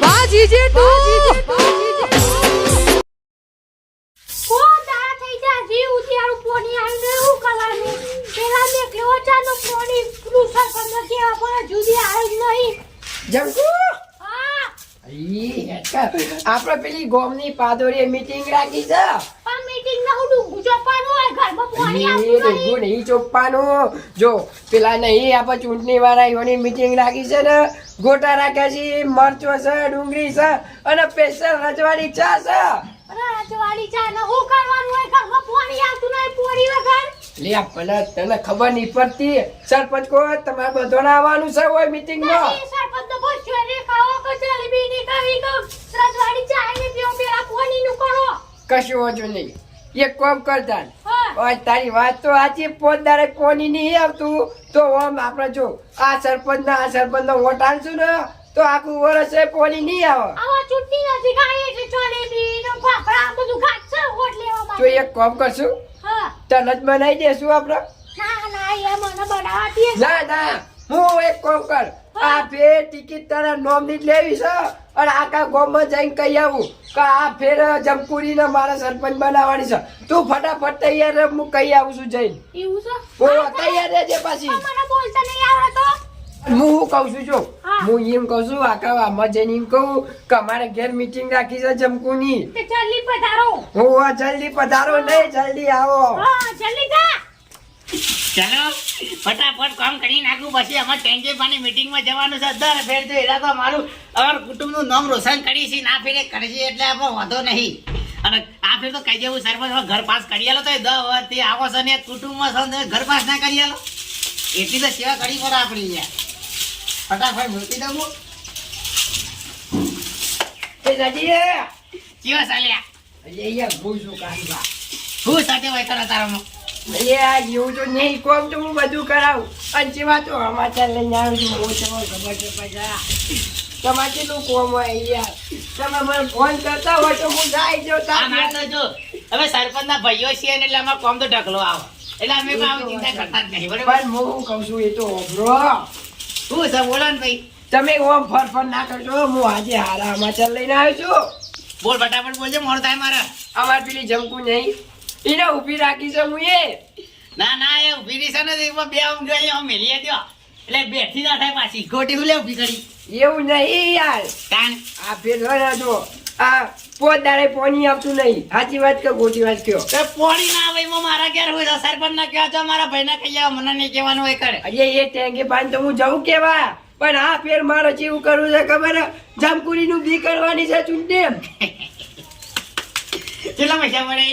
બાજી જે તું આપડે પેલી ગોમની પાદોરી મીટિંગ રાખી છે. ચોપ્પાનું જો પેલા નહીં આપડે ચૂંટણી વાળા મીટિંગ રાખી છે ને. ગોટા રાખ્યા છે, મરચો છે, ડુંગળી છે અને સ્પેશિયલ રજવાડી ચા છે. તને ખબર નહીં પડતી. સરપંચ કો તમારે બધાને આવવાનું છે હોય મીટિંગ માં. કશું વાંધો નહીં. એક કામ કરતા તારી વાત તો સાચી. પોતદારે કોની નહીં આવતું તો આમ આપડે જો આ સરપંચ નો વોટ આલશું ને તો આખું વર્ષ કોની નહીં આવે. તો એક કામ કરશું, તને જ બનાવી દેશું આપડે. ના ના હું એક કામ કર, આ ફેર ટિકિટ તારા નોમ ની જ લેવી છે અને આખા ગામમાં જઈને કહી આવું કે આ ફેર જમપુરી ને મારા સરપંચ બનાવવાની છે. તું ફટાફટ તૈયાર રહે, હું કહી આવું છું જઈને. તૈયાર રહેજે પાછી. હું કઉ છું જો, હું એમ કઉ છું આખા આમાં જઈને એમ કહું કે અમારે ઘેર મીટિંગ રાખી છે જમકુની. જલ્દી પધારો નહીં, જલ્દી આવો. ચાલો ફટાફટ કામ કરી નાખું, પછી અમારે ટેન્કેપાની મીટિંગમાં જવાનું છે. દર ફેર તો એના તો મારું અમારું કુટુંબનું નામ રોશન કરી છે. ના ફેરે કરશે એટલે આપણો વાંધો નહીં. અને આ ફેર તો કહી દેવું સરપંચ ઘર પાસ કરી આલો તો 10 વર્ષથી આવો છો ને કુટુંબમાં છો ને ઘર પાસ ના કરી આલો એટલી તો સેવા કરી પડે આપણી. યાર ફટાફટ મૂકી દઉં. કેવા ચાલ્યા? હું સાથે હોય કરો તારામાં એવું તો નહીં કોમ તો હું બધું કરાવું. અને જેવા તો સમાચાર લઈને આવું છું. હું ખબર છે પૈસા તમારે કેટલું કોમ હોય યાર. તમે મને ફોન કરતા હોય તો હું જાય જો. જો હવે સરપંચ ના ભાઈઓ છીએ એટલે અમારે કોમ તો ઢગલો આવે એટલે અમે ચિંતા કરતા જ નહીં. બરાબર હું કઉ છું એ તો ઓભરો. શું છે બોલો ને ભાઈ. તમે ઓમ ફર ના કરજો. હું આજે હારા સમાચાર લઈને આવ્યો છું. બોલ ફટાફટ બોલજો, મોડું થાય મારે. અમારે પેલી જમકુ નહીં એને ઉભી રાખી છે હું. ના ના એ ઉભી રહી છે ને બે આમ જોઈએ આમ મેલીએ દો એટલે બેઠી ના થાય પાછી ખોટી હું લે ઉભી કરી. એવું નહીં યાર. આ ફેર જો આ પોતદારે પાણી આવતું નહીં. સાચી વાત કે ખોટી વાત કયો? પોણી ના આવે એમાં મારા ઘેર હોય તો સરપંચ ના કહેવા છો, મારા ભાઈ ના કહી મને નહીં કહેવાનું હોય કરે. અરે એ ટેંકી પાણી તો હું જવું કેવા, પણ આ ફેર મારે જેવું કરવું છે ખબર? જામકુડી નું બી કરવાની છે ચૂંટણી. કેટલા પૈસા મળે?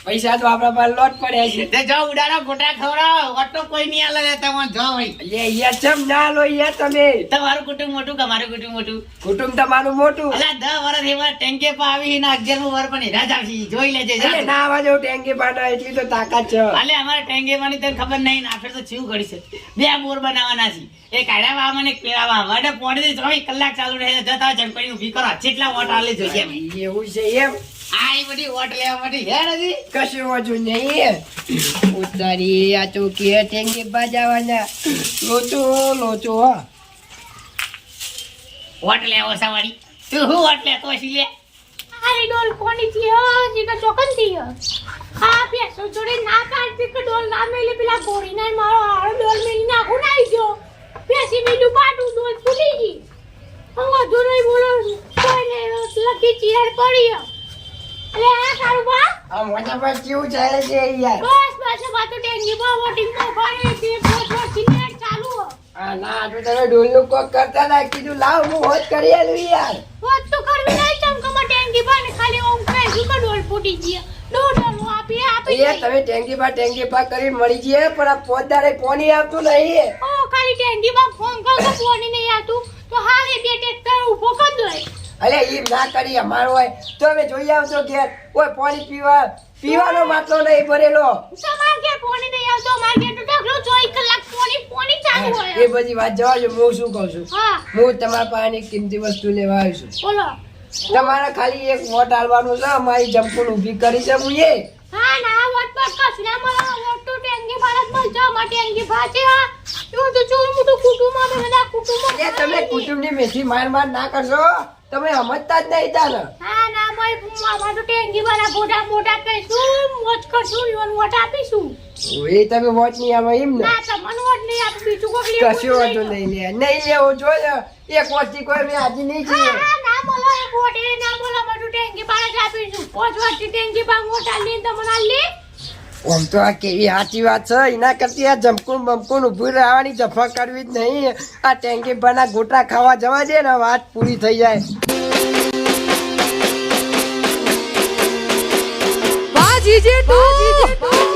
પૈસા તો આપડા પાસે લોટ પડ્યા છે. તે જો ઉડાડો ગોટા ખવડાવો ઓટો કોઈ નહીં આલે તમારે જો ભાઈ. યાર ચમ ના લો યાર તમે. તમારું કુટુંબ મોટું કે મારું કુટુંબ મોટું? કુટુંબ તમારું મોટું. અલા 10 વર્ષ એવા ટેંકે પા આવી ને 11મું વર પણ રાજ આવશી જોઈ લેજે. એટલે ના આવા જો ટેંકી પાના એટલી તો તાકાત છે. અલે અમારે ટેંકે પાની તને ખબર નહીં ને આફર તો ચીવ ઘડી છે. 2 બોર બનાવવાના છે, એક કાઢાવા મને એક પેરાવા માટે પોણી 24 કલાક ચાલુ રહે. જતા જનપડી ઊભી કરો જેટલા વોટ આલે જોઈએ. એવું છે એમ? આ એ બધી વોટ લેવા માટે હે નથી કશું વાંધો નહીં. ઉતારી આ તો કે ટેંકી બાજાવાના લોચો વોટ લેવો સવારી. તું હું વોટ લેતો હશી લે? અરે ડોલ કોની થી જીનો ચોકન થી આ પેસો જોડે ના પાડતી કે ડોલ ના મેલે પેલા ગોરી ના મારો હારો ડોલ મેલી નાખું નાઈ જો પેસી બીજું પાટું ડોલ ફૂલી ગઈ. હું વધુ નહીં બોલો કોઈને લકી ચીર પડી. અરે આ સારું બા આ મોટા પર કેવું ચાલે છે યાર? બસ બાતો ટેંગી બા વોટિંગ તો ફાડે તે પોચો સિનેટ ચાલુ. આ ના જો તમે ડોલનું કોક કરતા ના કીધું લાવ હું હોત કરી આલું યાર. હોત તો કરવી નહીં ચમકમાં ટેંગી બા ને ખાલી ઓમ કહે કે ડોલ ફૂટી ગઈ. ડોલ આપી એ તમે ટેંકી પા કરી મળી જઈએ પણ આ પોતદારે કોની આવતું નહીં. ઓ ખાલી ટેંગી બા ફોન કરો તો કોની નહીં આવતું તો હા એ બે ટ્રેક્ટર ઉભો કર દો. અલે એમ ના કરી અમારો હોય તો અમે જોઈ આવશો ઘેર. ઓય પાણી પીવાનો માટલો નહીં ભરેલો. તમાર કે પાણી નહીં આવતો માર કે તો ઢગલો 24 કલાક પાણી ચાલુ હોય. એ બધી વાત જવા દો. હું શું કહું છું, હા હું તમારા પાસે કિંમતી વસ્તુ લેવા આવ્યો છું. બોલો. તમારે ખાલી એક વોટ આલવાનું છે. અમારી જમકુન ઊભી કરી છે હું. હા ના વોટ બસ કશું ના મળે વોટ તો ટેંગી ભારત મળશે અમારે ટેંગી ભાજે આ એવું તો ચોર મોટું કુટુંબ આવે બધા કુટુંબ એ તમે કુટુંબની મેથી માર ના કરશો, તમે સમજતા જ નહીં તાને. હા ના ભાઈ અમારે તો ટેંગી વાળા મોટા મોટા કહીશું મોજ કરશું ઈવન વોટ આપીશું. એ તમે વોટ નહીં આવો એમ ને? ના તમને વોટ નહીં આપી બીજું કોઈ કશું વાંધો નહીં લે, નહીં લેવો જોઈએ. એક વોટથી કોઈ મેં આજે નહીં છે. હા ના બોલો એક વોટ એ ના બોલો અમારે તો ટેંગી ભારત આપીશું 5 વોટથી ટેંગી ભાગ વોટ આલી તમને આલી. આમ તો આ કેવી સાચી વાત છે. એના કરતી આ જમકુન બમકુન ઊભી રહેવાની જફા કરવી જ નહીં. આ ટેંકી બના ગોટા ખાવા જવા દે ને વાત પૂરી થઈ જાય. વાહ જીજે તું